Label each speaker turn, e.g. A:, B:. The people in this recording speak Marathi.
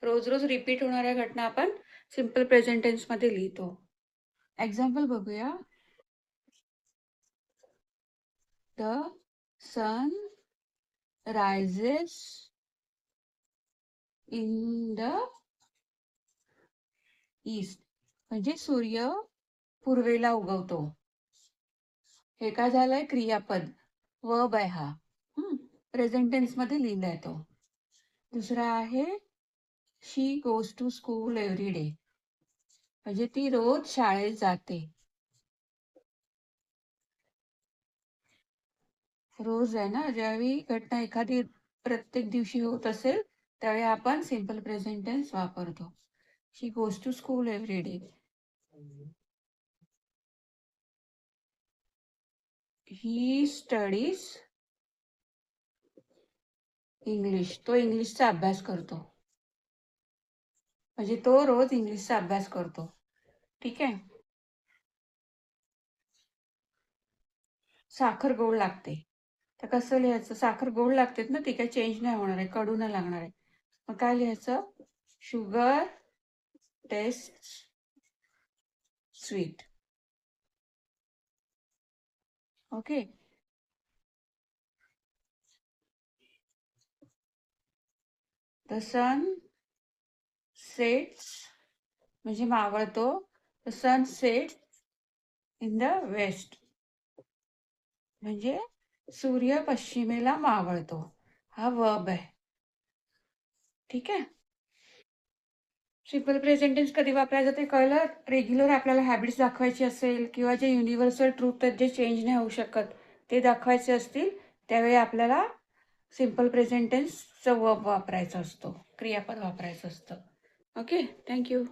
A: रोज रोज रिपीट होणाऱ्या घटना आपण सिम्पल प्रेझेंट टेन्समध्ये लिहितो. एक्झाम्पल बघूया. The sun rises in the east, म्हणजे सूर्य पूर्वेला उगवतो. हे काय झालंय? क्रियापद, वर्ब आहे हा. प्रेझेंट टेन्स मध्ये लिहिलाय तो. दुसरा आहे she goes to school every day, म्हणजे ती रोज शाळेत जाते. रोज आहे ना, ज्यावेळी घटना एखादी प्रत्येक दिवशी होत असेल त्यावेळी आपण सिंपल प्रेझेंट टेन्स वापरतो. She goes to school every day. He studies English, तो इंग्लिशचा अभ्यास करतो, म्हणजे तो रोज इंग्लिशचा अभ्यास करतो. ठीक आहे. साखर गोड लागते, तर कसं लिहायचं? साखर गोड लागते ना, ती काही चेंज नाही होणार आहे, कडू नाही लागणार आहे. मग काय लिहायचं? Sugar taste sweet. Okay. The sun sets, म्हणजे मावळतो. The sun sets in the west, म्हणजे सूर्य पश्चिमेला मावळतो. हा वर्ब आहे. ठीक आहे. सिंपल प्रेझेंट टेन्स कधी वापरायचं ते कळलं. रेग्युलर आपल्याला हॅबिट्स दाखवायची असेल किंवा जे युनिव्हर्सल ट्रूथ आहेत जे चेंज नाही होऊ शकत ते दाखवायचे असतील त्यावेळी आपल्याला सिंपल प्रेझेंट टेन्सचं वर्ब वापरायचं असतो, क्रियापद वापरायचं असतं. Okay, thank you.